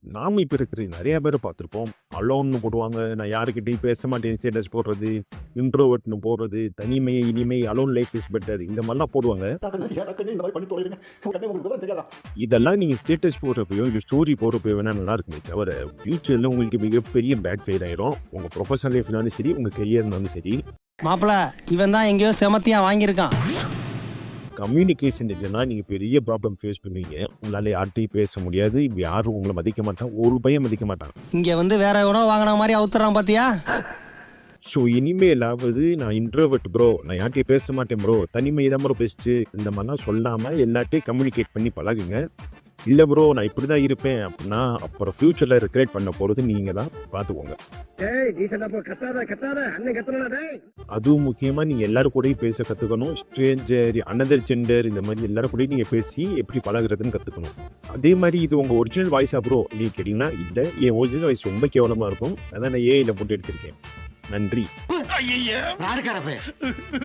நாம இப்ப இருக்கிற நெறைய பேர பார்த்துருப்போம். அலோன்னு போடுவாங்க. நான் யார்கிட்டயும் பேச மாட்டேன் ஸ்டேட்டஸ் போடுறது. இன்ட்ரோவர்ட்ன்னு போடுறது. தனிமை, இனிமை, அலோன் லைஃப் இஸ் பெட்டர் இந்த மாரிலாம் போடுவாங்க. இதெல்லாம் நீங்க ஸ்டேட்டஸ் போடுறப்பயோ, இல்ல ஸ்டோரி போடுறப்பயோ வேணா நல்லா இருக்குமே தவிர, ஃபியூச்சர்ல உங்களுக்கு மிகப்பெரிய பேக் ஃபயர் ஆயிரும். உங்க ப்ரொஃபஷனல் லைஃப்னாலும் சரி, உங்க கரியர் இருந்தாலும் சரி. மாப்பிள இவன் தான் எங்கேயோ செமத்தியா வாங்கியிருக்கான். கம்யூனிகேஷன் இல்லைன்னா நீங்க பெரிய ப்ராப்ளம் ஃபேஸ் பண்ணுவீங்க. உங்களால யார்கிட்டயும் பேச முடியாது. யாரும் உங்கள மதிக்க மாட்டான். ஒரு பையன் மதிக்க மாட்டான். இங்க வந்து வேற எவனோ வாங்கின மாதிரி அவுத்துறான் பாத்தியா? ஸோ இனிமேலாவது நான் இன்ட்ரோவர்ட் ப்ரோ, நான் யார்கிட்டயும் பேச மாட்டேன் ப்ரோ, தனிமை தான் ப்ரோ பெஸ்ட்டு, இந்த மாதிரிலாம் சொல்லாமல் எல்லாத்தையும் கம்யூனிகேட் பண்ணி பழகுங்க. இல்லை ப்ரோ நான் இப்படி தான் இருப்பேன் அப்படின்னா அப்புறம் ஃப்யூச்சரில் ரெக்ரேட் பண்ண போகிறது நீங்கள் தான் பார்த்துக்கோங்க. அதுவும் முக்கியமாக நீங்கள் எல்லாரும் கூடயும் பேச கற்றுக்கணும். ஸ்ட்ரேஞ்சர், அனதர் ஜெண்டர் இந்த மாதிரி எல்லாரும் கூடயும் நீங்கள் பேசி எப்படி பழகுறதுன்னு கற்றுக்கணும். அதே மாதிரி இது உங்கள் ஒரிஜினல் வாய்ஸா ப்ரோ நீங்கள் கேட்டிங்கன்னா இல்லை, என் ஒரிஜினல் வாய்ஸ் ரொம்ப கேவலமாக இருக்கும், அதான் நான் ஏஐயில் போட்டு எடுத்திருக்கேன். நன்றி.